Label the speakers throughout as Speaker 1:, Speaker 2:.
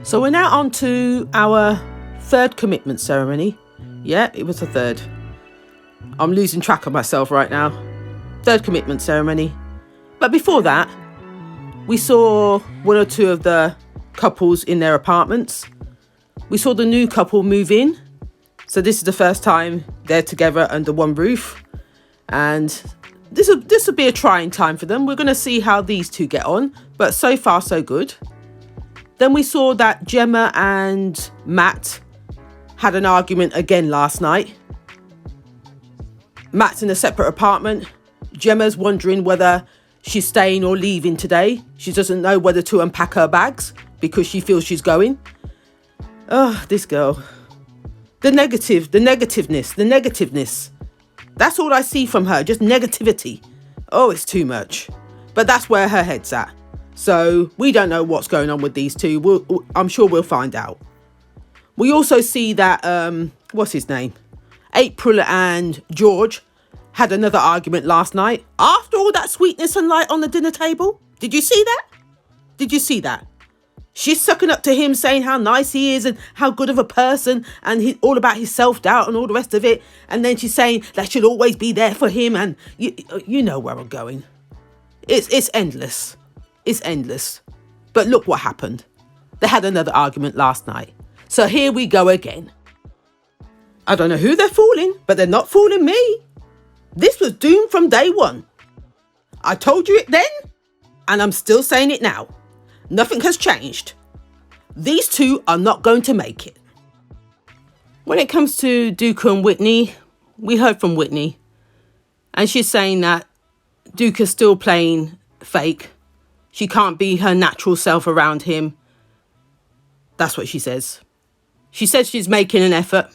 Speaker 1: So we're now on to our third commitment ceremony. Yeah, it was the third. I'm losing track of myself right now. Third commitment ceremony. But before that, we saw one or two of the couples in their apartments. We saw the new couple move in. So this is the first time they're together under one roof. And this will be a trying time for them. We're going to see how these two get on. But so far, so good. Then we saw that Gemma and Matt had an argument again last night. Matt's in a separate apartment. Gemma's wondering whether she's staying or leaving today. She doesn't know whether to unpack her bags because she feels she's going. Oh, this girl. The negativeness. That's all I see from her, just negativity. Oh, it's too much. But that's where her head's at. So we don't know what's going on with these two. I'm sure we'll find out. We also see that, what's his name? April and George had another argument last night. After all that sweetness and light on the dinner table. Did you see that? She's sucking up to him, saying how nice he is and how good of a person and all about his self-doubt and all the rest of it. And then she's saying that she'll always be there for him. And you know where I'm going. It's endless. It's endless. But look what happened. They had another argument last night. So here we go again. I don't know who they're fooling, but they're not fooling me. This was doomed from day one. I told you it then, and I'm still saying it now. Nothing has changed. These two are not going to make it. When it comes to Duke and Whitney, we heard from Whitney, and she's saying that Duke is still playing fake. She can't be her natural self around him. That's what she says. She says she's making an effort,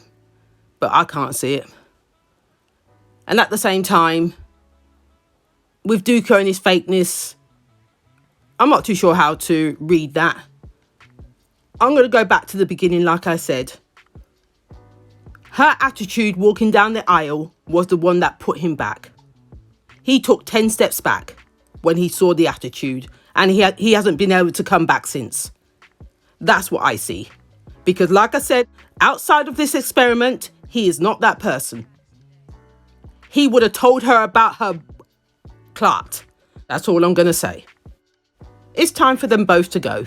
Speaker 1: but I can't see it. And at the same time, with Duke and his fakeness, I'm not too sure how to read that. I'm going to go back to the beginning, like I said. Her attitude walking down the aisle was the one that put him back. He took 10 steps back when he saw the attitude, and he hasn't been able to come back since. That's what I see. Because like I said, outside of this experiment, he is not that person. He would have told her about her clot. That's all I'm going to say. It's time for them both to go.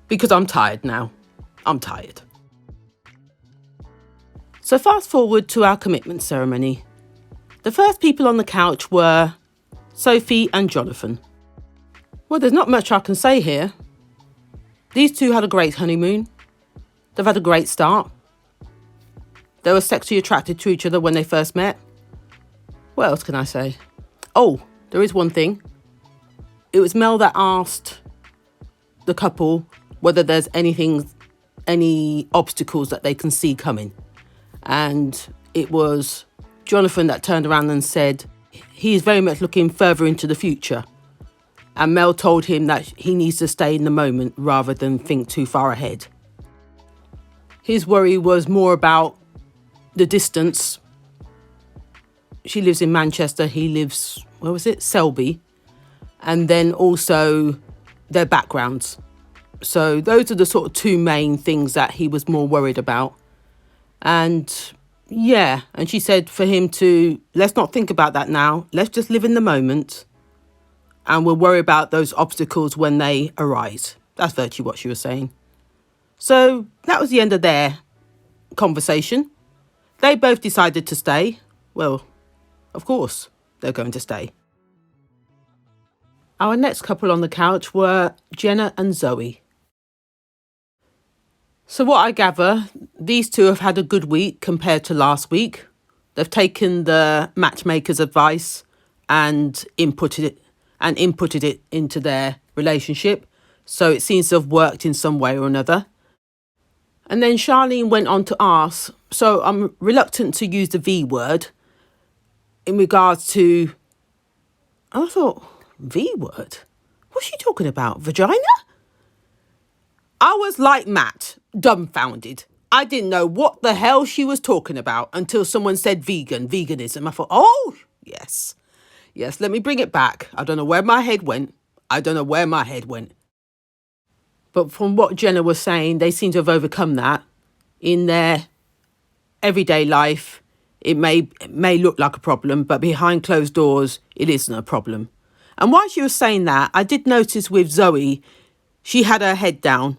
Speaker 1: Because I'm tired now. I'm tired. So fast forward to our commitment ceremony. The first people on the couch were Sophie and Jonathan. Well, there's not much I can say here. These two had a great honeymoon. They've had a great start. They were sexually attracted to each other when they first met. What else can I say? Oh, there is one thing. It was Mel that asked the couple whether there's any obstacles that they can see coming. And it was Jonathan that turned around and said he is very much looking further into the future. And Mel told him that he needs to stay in the moment rather than think too far ahead. His worry was more about the distance. She lives in Manchester. He lives, where was it? Selby. And then also their backgrounds. So those are the sort of two main things that he was more worried about. And yeah, and she said for him to, let's not think about that now. Let's just live in the moment. And we'll worry about those obstacles when they arise. That's virtually what she was saying. So that was the end of their conversation. They both decided to stay. Well, of course, they're going to stay. Our next couple on the couch were Jenna and Zoe. So what I gather, these two have had a good week compared to last week. They've taken the matchmaker's advice and inputted it into their relationship. So it seems to have worked in some way or another. And then Charlene went on to ask, so I'm reluctant to use the V word in regards to, I thought, V word? What's she talking about? Vagina? I was like Matt, dumbfounded. I didn't know what the hell she was talking about until someone said veganism. I thought, oh, yes. Yes, let me bring it back. I don't know where my head went. But from what Jenna was saying, they seem to have overcome that. In their everyday life, it may look like a problem, but behind closed doors, it isn't a problem. And while she was saying that, I did notice with Zoe, she had her head down.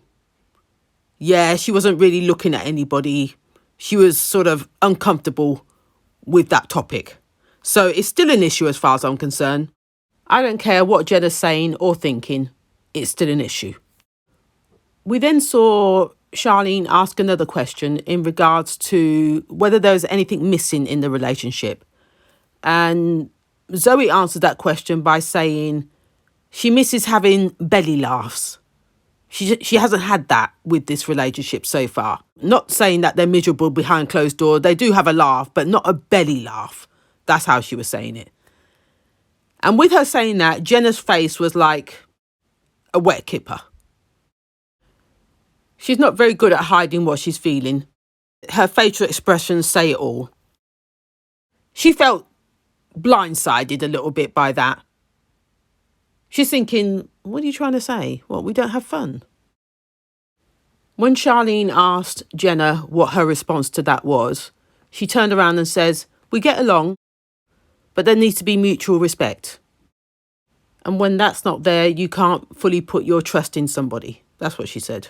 Speaker 1: Yeah, she wasn't really looking at anybody. She was sort of uncomfortable with that topic. So it's still an issue as far as I'm concerned. I don't care what Jenna's saying or thinking. It's still an issue. We then saw Charlene ask another question in regards to whether there was anything missing in the relationship. And Zoe answered that question by saying she misses having belly laughs. She hasn't had that with this relationship so far. Not saying that they're miserable behind closed doors. They do have a laugh, but not a belly laugh. That's how she was saying it. And with her saying that, Jenna's face was like a wet kipper. She's not very good at hiding what she's feeling. Her facial expressions say it all. She felt blindsided a little bit by that. She's thinking, what are you trying to say? What, we don't have fun? When Charlene asked Jenna what her response to that was, she turned around and says, we get along, but there needs to be mutual respect. And when that's not there, you can't fully put your trust in somebody. That's what she said.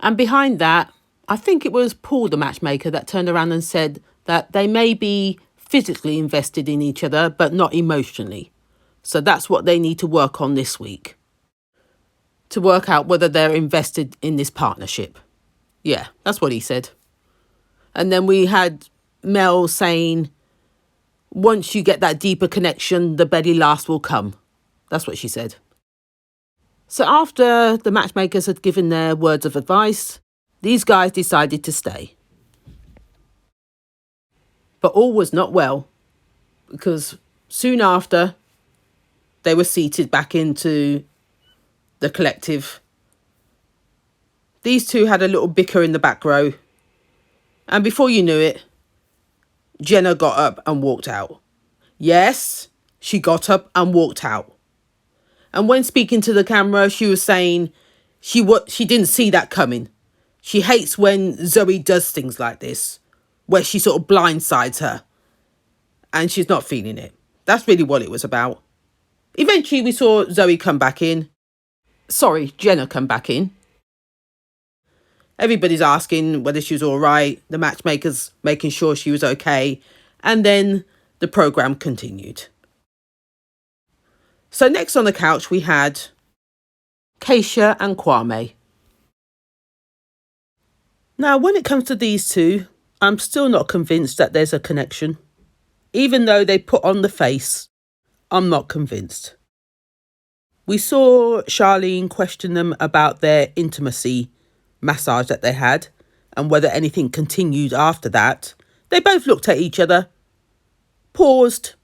Speaker 1: And behind that, I think it was Paul, the matchmaker, that turned around and said that they may be physically invested in each other, but not emotionally. So that's what they need to work on this week. To work out whether they're invested in this partnership. Yeah, that's what he said. And then we had Mel saying, once you get that deeper connection, the belly laughs will come. That's what she said. So after the matchmakers had given their words of advice, these guys decided to stay. But all was not well, because soon after, they were seated back into the collective. These two had a little bicker in the back row. And before you knew it, Jenna got up and walked out. Yes, she got up and walked out. And when speaking to the camera, she was saying she didn't see that coming. She hates when Zoe does things like this, where she sort of blindsides her. And she's not feeling it. That's really what it was about. Eventually, we saw Zoe come back in. Sorry, Jenna come back in. Everybody's asking whether she was all right. The matchmakers making sure she was okay. And then the programme continued. So next on the couch, we had Keisha and Kwame. Now, when it comes to these two, I'm still not convinced that there's a connection. Even though they put on the face, I'm not convinced. We saw Charlene question them about their intimacy massage that they had and whether anything continued after that. They both looked at each other, paused,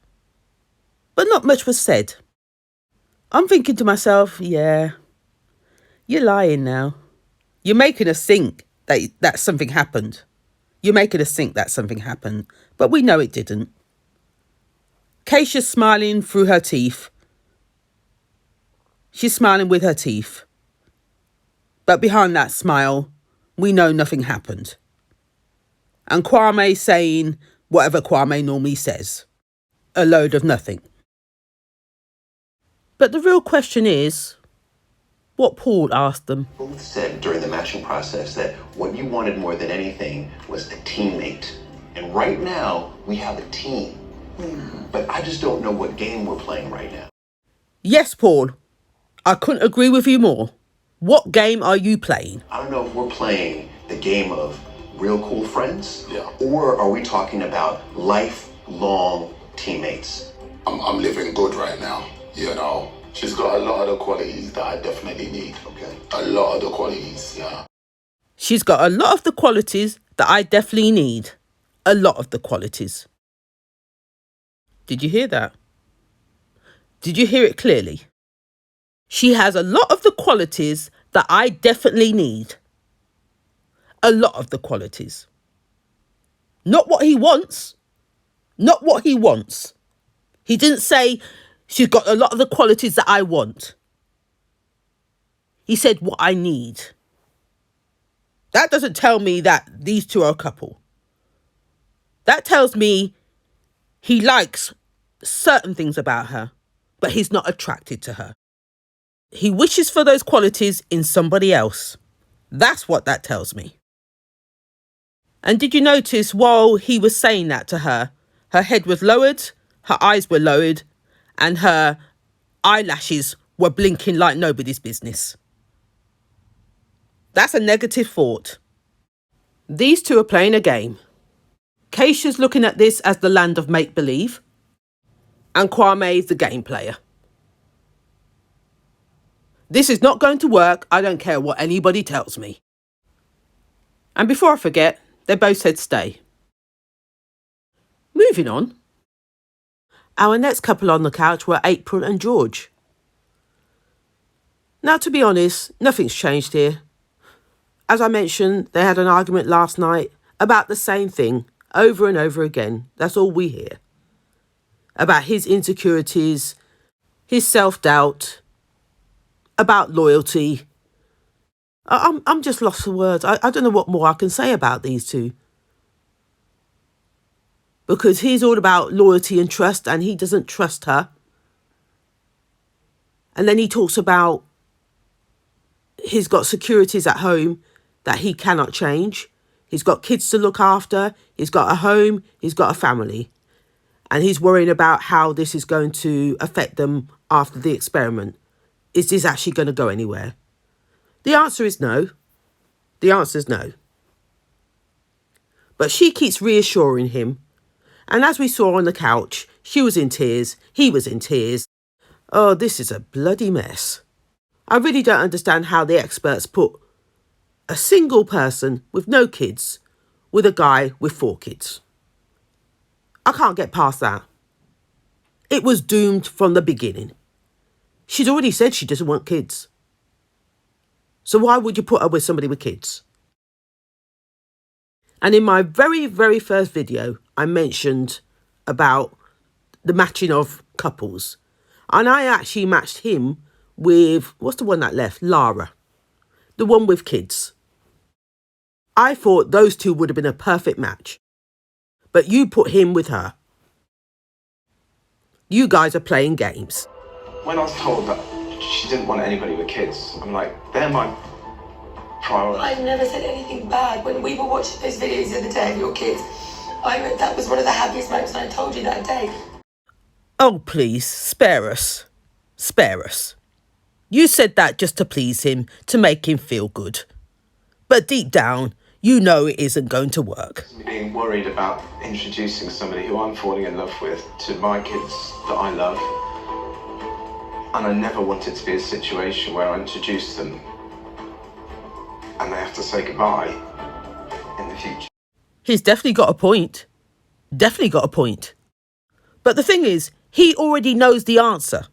Speaker 1: but not much was said. I'm thinking to myself, you're lying now. You're making us think that something happened. You're making us think that something happened, but we know it didn't. Keisha's smiling through her teeth. She's smiling with her teeth. But behind that smile, we know nothing happened. And Kwame saying whatever Kwame normally says. A load of nothing. But the real question is what Paul asked them.
Speaker 2: Both said during the matching process that what you wanted more than anything was a teammate. And right now, we have a team. But I just don't know what game we're playing right now.
Speaker 1: Yes, Paul. I couldn't agree with you more. What game are you playing?
Speaker 2: I don't know if we're playing the game of real cool friends, or are we talking about lifelong teammates?
Speaker 3: I'm living good right now, you know. She's got a lot of the qualities that I definitely need.
Speaker 2: Okay.
Speaker 3: A lot of the qualities, yeah.
Speaker 1: She's got a lot of the qualities that I definitely need. A lot of the qualities. Did you hear that? Did you hear it clearly? She has a lot of the qualities that I definitely need. A lot of the qualities. Not what he wants. Not what he wants. He didn't say she's got a lot of the qualities that I want. He said, what I need. That doesn't tell me that these two are a couple. That tells me he likes certain things about her, but he's not attracted to her. He wishes for those qualities in somebody else. That's what that tells me. And did you notice while he was saying that to her, her head was lowered, her eyes were lowered, and her eyelashes were blinking like nobody's business? That's a negative thought. These two are playing a game. Keisha's looking at this as the land of make-believe, and Kwame's the game player. This is not going to work. I don't care what anybody tells me. And before I forget, they both said stay. Moving on. Our next couple on the couch were April and George. Now, to be honest, nothing's changed here. As I mentioned, they had an argument last night about the same thing over and over again. That's all we hear. About his insecurities, his self-doubt, about loyalty. I'm just lost for words. I don't know what more I can say about these two. Because he's all about loyalty and trust, and he doesn't trust her. And then he talks about he's got securities at home that he cannot change. He's got kids to look after. He's got a home. He's got a family. And he's worrying about how this is going to affect them after the experiment. Is this actually going to go anywhere? The answer is no. The answer is no. But she keeps reassuring him. And as we saw on the couch, she was in tears. He was in tears. Oh, this is a bloody mess. I really don't understand how the experts put a single person with no kids with a guy with 4 kids. I can't get past that. It was doomed from the beginning. She's already said she doesn't want kids. So why would you put her with somebody with kids? And in my very, very first video, I mentioned about the matching of couples. And I actually matched him with, what's the one that left? Lara. The one with kids. I thought those two would have been a perfect match. But you put him with her. You guys are playing games.
Speaker 4: When I was told that she didn't want anybody with kids, I'm like, they're my priority.
Speaker 5: I've never said anything bad. When we were watching those videos the other day of your kids, that was one of the happiest moments, and I told you that day.
Speaker 1: Oh, please, spare us. Spare us. You said that just to please him, to make him feel good. But deep down, you know it isn't going to work.
Speaker 4: Being worried about introducing somebody who I'm falling in love with to my kids that I love. And I never want it to be a situation where I introduce them and they have to say goodbye in the future.
Speaker 1: He's definitely got a point. Definitely got a point. But the thing is, he already knows the answer.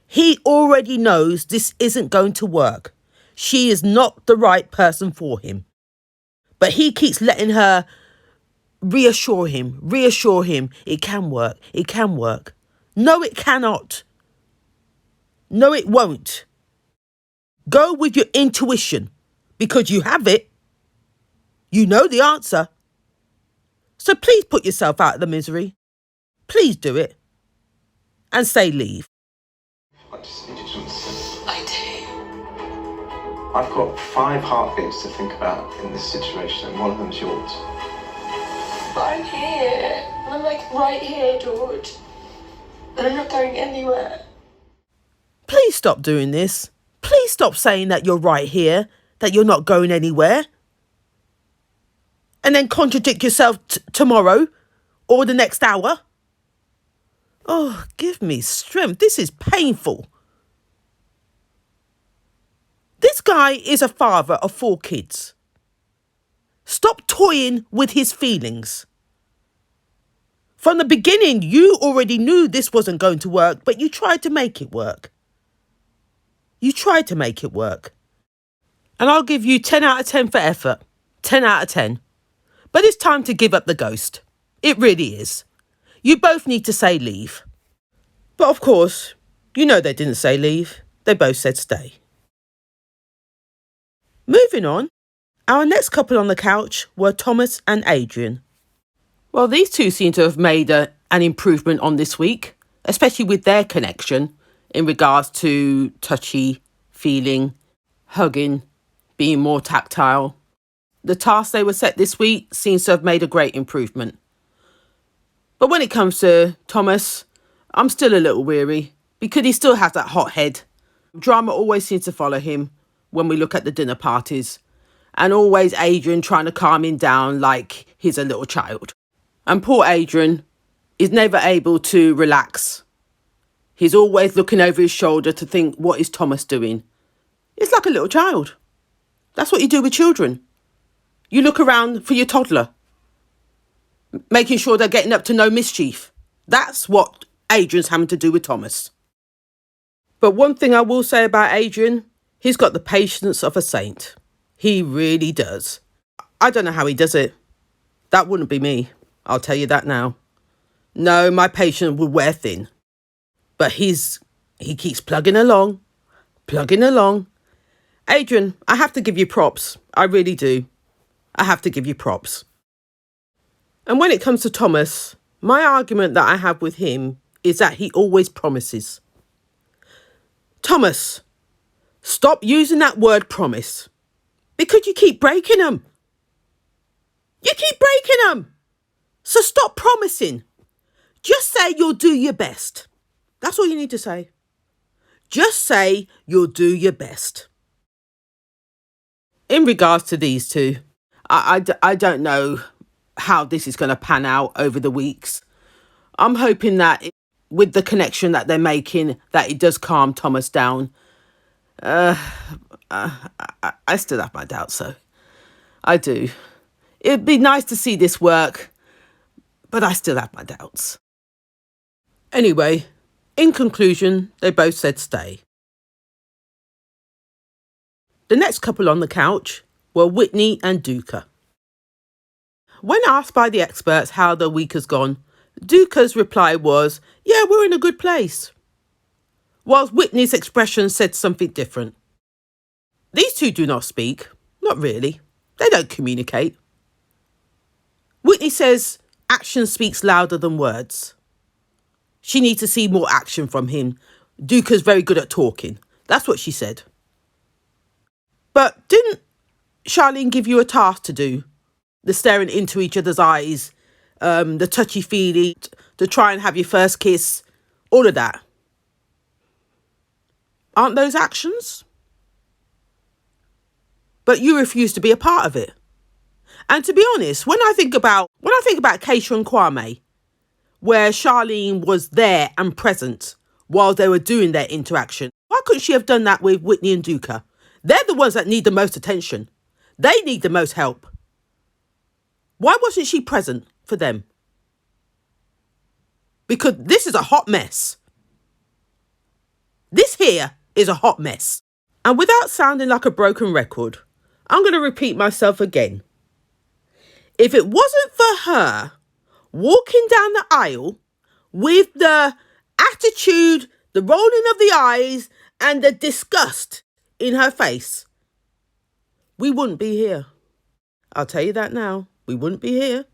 Speaker 1: He already knows this isn't going to work. She is not the right person for him. But he keeps letting her reassure him, it can work, it can work. No, it cannot. No, it won't. Go with your intuition, because you have it. You know the answer. So please put yourself out of the misery. Please do it. And say leave.
Speaker 4: I just need you to understand.
Speaker 5: I do.
Speaker 4: I've got 5 heartbeats to think about in this situation, and one of them's yours.
Speaker 5: But I'm here. I'm like right here, George. And I'm not going anywhere.
Speaker 1: Please stop doing this. Please stop saying that you're right here, that you're not going anywhere. And then contradict yourself tomorrow or the next hour. Oh, give me strength. This is painful. This guy is a father of 4 kids. Stop toying with his feelings. From the beginning, you already knew this wasn't going to work, but you tried to make it work. You tried to make it work. And I'll give you 10 out of 10 for effort. 10 out of 10. But it's time to give up the ghost. It really is. You both need to say leave. But of course, you know they didn't say leave. They both said stay. Moving on, our next couple on the couch were Thomas and Adrian. Well, these two seem to have made an improvement on this week, especially with their connection in regards to touchy, feeling, hugging, being more tactile. The task they were set this week seems to have made a great improvement. But when it comes to Thomas, I'm still a little weary because he still has that hot head. Drama always seems to follow him when we look at the dinner parties, and always Adrian trying to calm him down like he's a little child. And poor Adrian is never able to relax. He's always looking over his shoulder to think, what is Thomas doing? It's like a little child. That's what you do with children. You look around for your toddler, making sure they're getting up to no mischief. That's what Adrian's having to do with Thomas. But one thing I will say about Adrian, he's got the patience of a saint. He really does. I don't know how he does it. That wouldn't be me. I'll tell you that now. No, my patience would wear thin. But he keeps plugging along. Adrian, I have to give you props. I really do. I have to give you props. And when it comes to Thomas, my argument that I have with him is that he always promises. Thomas, stop using that word promise. Because you keep breaking them. So stop promising. Just say you'll do your best. That's all you need to say. Just say you'll do your best. In regards to these two, I don't know how this is going to pan out over the weeks. I'm hoping that with the connection that they're making, that it does calm Thomas down. I still have my doubts, though. I do. It'd be nice to see this work, but I still have my doubts. Anyway, in conclusion, they both said stay. The next couple on the couch were Whitney and Duca. When asked by the experts how the week has gone, Duca's reply was, yeah, we're in a good place. Whilst Whitney's expression said something different. These two do not speak. Not really. They don't communicate. Whitney says action speaks louder than words. She needs to see more action from him. Duca's very good at talking. That's what she said. But didn't Charlene give you a task to do? The staring into each other's eyes, the touchy-feely, to try and have your first kiss, all of that. Aren't those actions? But you refuse to be a part of it. And to be honest, when I think about Keisha and Kwame, where Charlene was there and present while they were doing their interaction, why couldn't she have done that with Whitney and Duca? They're the ones that need the most attention. They need the most help. Why wasn't she present for them? Because this is a hot mess. This here is a hot mess. And without sounding like a broken record, I'm going to repeat myself again. If it wasn't for her walking down the aisle with the attitude, the rolling of the eyes, and the disgust in her face, we wouldn't be here. I'll tell you that now. We wouldn't be here.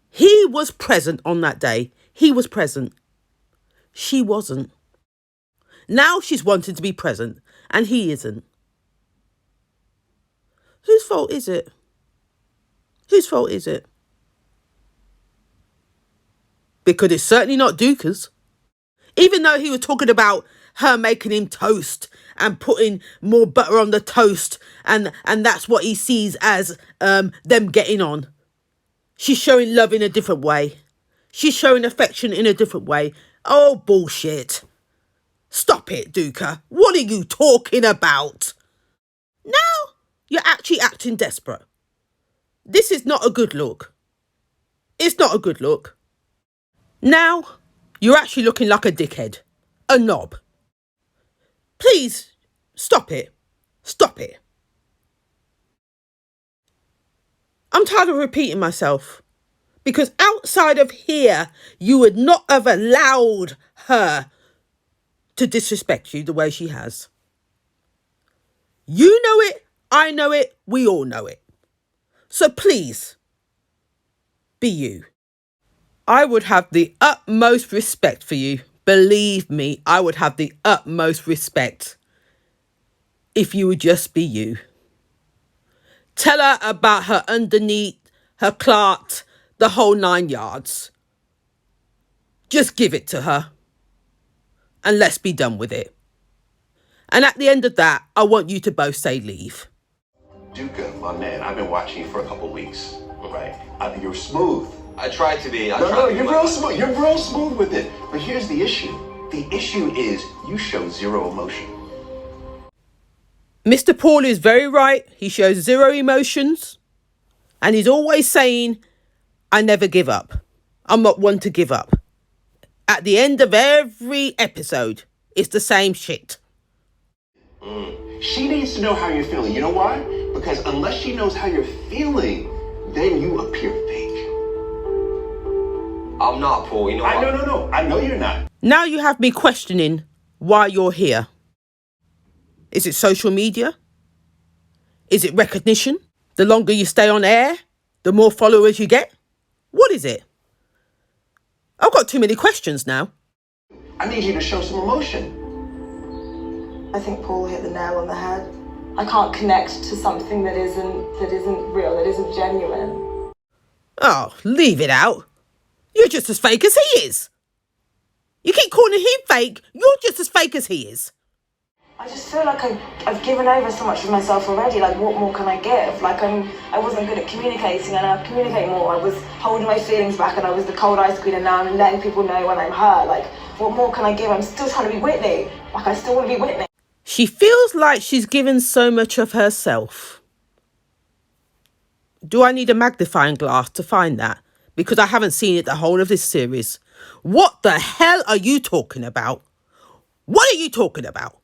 Speaker 1: He was present on that day. He was present. She wasn't. Now she's wanting to be present, and he isn't. Whose fault is it? Whose fault is it? Because it's certainly not Duca's. Even though he was talking about her making him toast and putting more butter on the toast, and that's what he sees as them getting on. She's showing love in a different way. She's showing affection in a different way. Oh, bullshit. Stop it, Duca. What are you talking about? Now you're actually acting desperate. This is not a good look. It's not a good look. Now you're actually looking like a dickhead. A knob. Please, stop it. Stop it. I'm tired of repeating myself. Because outside of here, you would not have allowed her to disrespect you the way she has. You know it, I know it, we all know it. So please, be you. I would have the utmost respect for you. Believe me, I would have the utmost respect if you would just be you. Tell her about her underneath, her clot, the whole 9 yards. Just give it to her. And let's be done with it. And at the end of that, I want you to both say leave.
Speaker 2: Duca, my man, I've been watching you for a couple weeks, right? You're smooth.
Speaker 4: I tried to be.
Speaker 2: No, you're real smooth. You're real smooth with it. But here's the issue. The issue is you show zero emotion.
Speaker 1: Mr. Paul is very right. He shows zero emotions. And he's always saying, I never give up. I'm not one to give up. At the end of every episode, it's the same shit.
Speaker 2: She needs to know how you're feeling. You know why? Because unless she knows how you're feeling, then you appear fake.
Speaker 4: I'm not, Paul. You know what?
Speaker 2: No. I know you're not.
Speaker 1: Now you have me questioning why you're here. Is it social media? Is it recognition? The longer you stay on air, the more followers you get? What is it? I've got too many questions now.
Speaker 2: I need you to show some emotion.
Speaker 5: I think Paul hit the nail on the head. I can't connect to something that isn't real, that isn't genuine.
Speaker 1: Oh, leave it out. You're just as fake as he is. You keep calling him fake, you're just as fake as he is.
Speaker 5: I just feel like I've given over so much of myself already. Like, what more can I give? Like, I wasn't good at communicating, and I communicate more. I was holding my feelings back, and I was the cold ice queen, and now I'm letting people know when I'm hurt. Like, what more can I give? I'm still trying to be Whitney. Like, I still want to be Whitney.
Speaker 1: She feels like she's given so much of herself. Do I need a magnifying glass to find that? Because I haven't seen it the whole of this series. What the hell are you talking about? What are you talking about?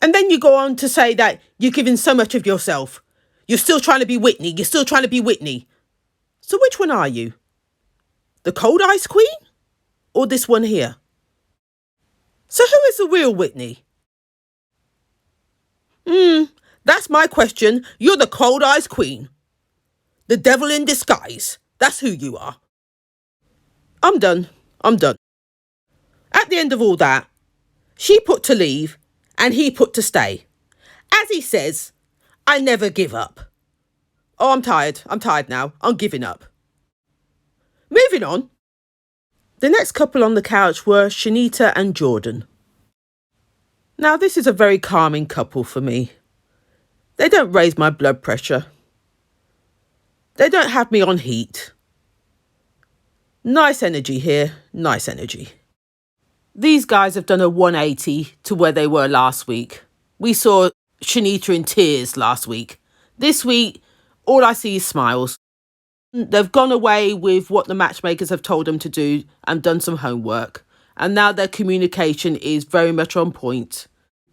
Speaker 1: And then you go on to say that you're giving so much of yourself. You're still trying to be Whitney. You're still trying to be Whitney. So which one are you? The cold ice queen? Or this one here? So who is the real Whitney? That's my question. You're the cold ice queen. The devil in disguise. That's who you are. I'm done. At the end of all that, she put to leave and he put to stay. As he says, I never give up. Oh, I'm tired. I'm tired now. I'm giving up. Moving on. The next couple on the couch were Shanita and Jordan. Now, this is a very calming couple for me. They don't raise my blood pressure. They don't have me on heat. Nice energy here. Nice energy. These guys have done a 180 to where they were last week. We saw Shanita in tears last week. This week, all I see is smiles. They've gone away with what the matchmakers have told them to do and done some homework. And now their communication is very much on point.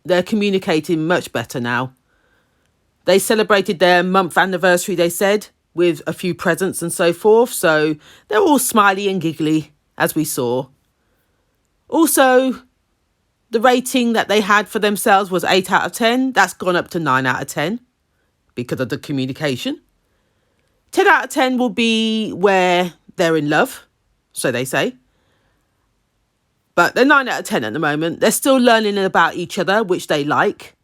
Speaker 1: They're communicating much better now. They celebrated their month anniversary, they said, with a few presents and so forth. So they're all smiley and giggly, as we saw. Also, the rating that they had for themselves was 8 out of 10. That's gone up to 9 out of 10 because of the communication. 10 out of 10 will be where they're in love, so they say. But they're 9 out of 10 at the moment. They're still learning about each other, which they like.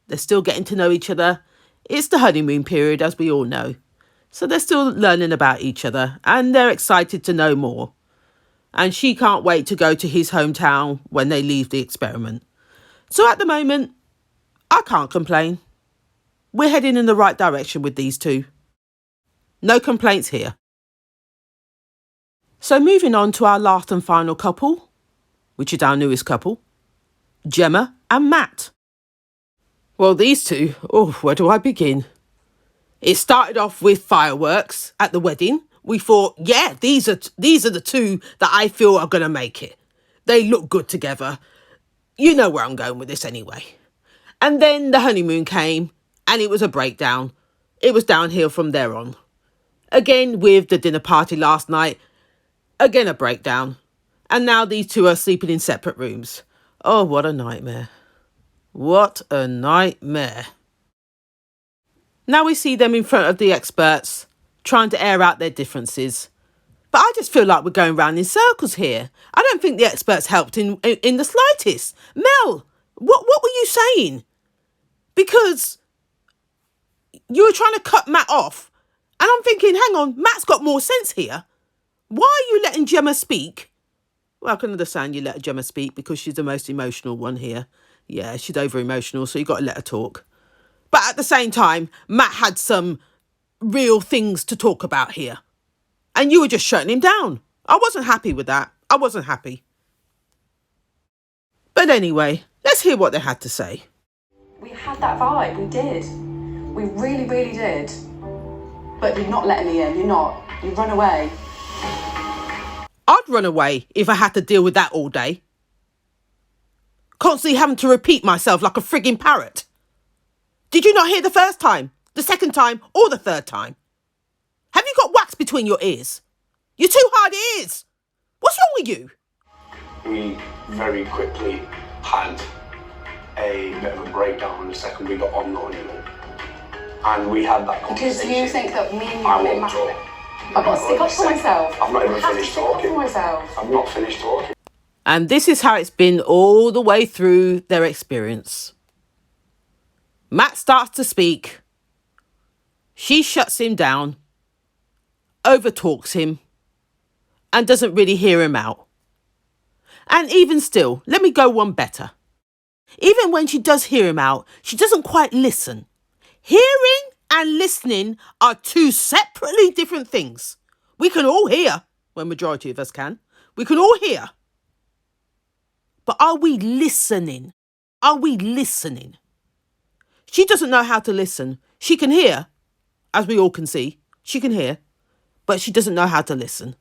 Speaker 1: They're still getting to know each other. It's the honeymoon period, as we all know. So they're still learning about each other and they're excited to know more. And she can't wait to go to his hometown when they leave the experiment. So at the moment, I can't complain. We're heading in the right direction with these two. No complaints here. So moving on to our last and final couple, which is our newest couple, Gemma and Matt. Well, these two, where do I begin? It started off with fireworks at the wedding. We thought, yeah, these are the two that I feel are going to make it. They look good together. You know where I'm going with this anyway. And then the honeymoon came and it was a breakdown. It was downhill from there on. Again, with the dinner party last night, again a breakdown. And now these two are sleeping in separate rooms. Oh, what a nightmare. What a nightmare. Now we see them in front of the experts, trying to air out their differences. But I just feel like we're going round in circles here. I don't think the experts helped in the slightest. Mel, what were you saying? Because you were trying to cut Matt off. And I'm thinking, hang on, Matt's got more sense here. Why are you letting Gemma speak? Well, I can understand you let Gemma speak because she's the most emotional one here. Yeah, she's over emotional, so you got to let her talk. But at the same time, Matt had some real things to talk about here. And you were just shutting him down. I wasn't happy with that. I wasn't happy. But anyway, let's hear what they had to say.
Speaker 6: We had that vibe, we did. We really, really did. But you're not letting me in, you're not. You run away.
Speaker 1: I'd run away if I had to deal with that all day. Constantly having to repeat myself like a frigging parrot. Did you not hear the first time, the second time, or the third time? Have you got wax between your ears? You're too hard ears. What's wrong with you?
Speaker 7: We very quickly had a bit of a breakdown the second we got on the honeymoon. And we had that conversation.
Speaker 6: Because you think that me and you
Speaker 7: I
Speaker 6: are a bit
Speaker 7: won't
Speaker 6: massive.
Speaker 7: talk.
Speaker 6: I've got to stick up for myself.
Speaker 7: I've not even
Speaker 6: I have
Speaker 7: finished
Speaker 6: to stick up
Speaker 7: talking.
Speaker 6: for myself.
Speaker 7: I've not finished talking.
Speaker 1: And this is how it's been all the way through their experience. Matt starts to speak. She shuts him down, overtalks him, and doesn't really hear him out. And even still, let me go one better. Even when she does hear him out, she doesn't quite listen. Hearing and listening are two separately different things. We can all hear, well, majority of us can. We can all hear. But are we listening? Are we listening? She doesn't know how to listen. She can hear, as we all can see. She can hear, but she doesn't know how to listen.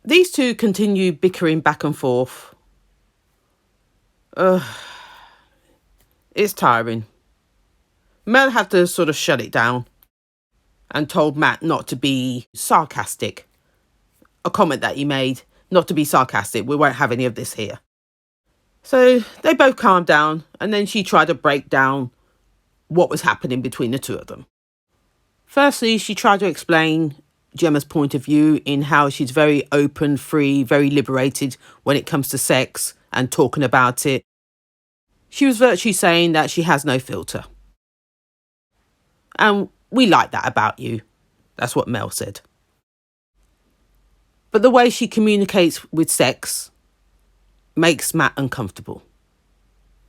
Speaker 1: These two continue bickering back and forth. It's tiring. Mel had to sort of shut it down and told Matt not to be sarcastic. A comment that he made, not to be sarcastic. We won't have any of this here. So they both calmed down, and then she tried to break down what was happening between the two of them. Firstly, she tried to explain Gemma's point of view in how she's very open, free, very liberated when it comes to sex and talking about it. She was virtually saying that she has no filter. And we like that about you. That's what Mel said. But the way she communicates with sex makes Matt uncomfortable.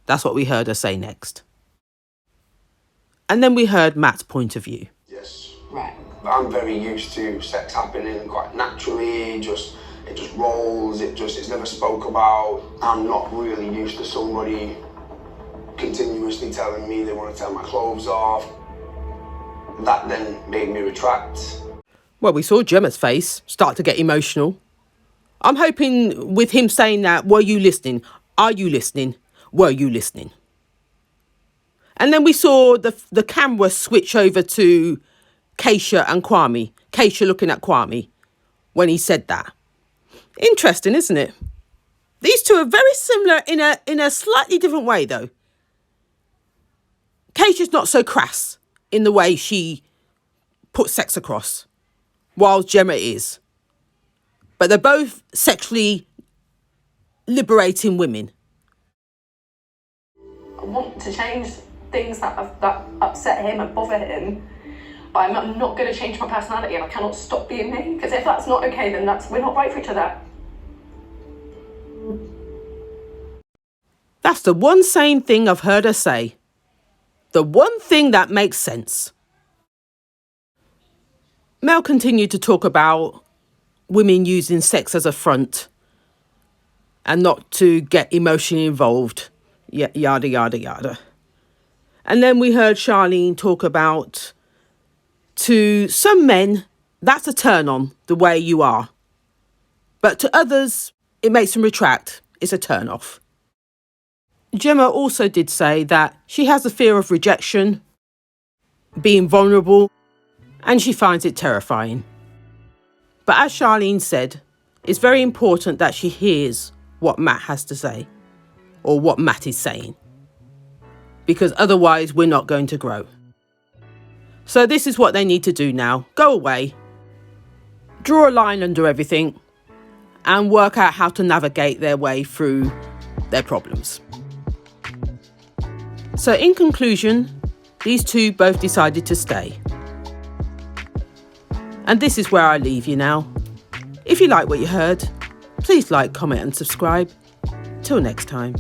Speaker 1: That's what we heard her say next. And then we heard Matt's point of view.
Speaker 7: Yes.
Speaker 6: Right.
Speaker 7: I'm very used to sex happening quite naturally, it just rolls, it's never spoke about. I'm not really used to somebody continuously telling me they want to take my clothes off. That then made me retract.
Speaker 1: Well, we saw Gemma's face start to get emotional. I'm hoping with him saying that, were you listening? Are you listening? Were you listening? And then we saw the camera switch over to Keisha and Kwame. Keisha looking at Kwame when he said that. Interesting, isn't it? These two are very similar in a slightly different way, though. Keisha's not so crass in the way she puts sex across, while Gemma is. But they're both sexually liberating women.
Speaker 6: I want to change things that upset him and bother him, but I'm not going to change my personality, and I cannot stop being me, because if that's not okay, then we're not right for each other.
Speaker 1: That's the one sane thing I've heard her say. The one thing that makes sense. Mel continued to talk about women using sex as a front and not to get emotionally involved. Yada, yada, yada. And then we heard Charlene talk about, to some men, that's a turn on, the way you are. But to others, it makes them retract. It's a turn off. Gemma also did say that she has a fear of rejection, being vulnerable, and she finds it terrifying. But as Charlene said, it's very important that she hears what Matt has to say, or what Matt is saying. because otherwise we're not going to grow. So this is what they need to do now. Go away, draw a line under everything, and work out how to navigate their way through their problems. So in conclusion, these two both decided to stay. And this is where I leave you now. If you like what you heard, please like, comment and subscribe. Till next time.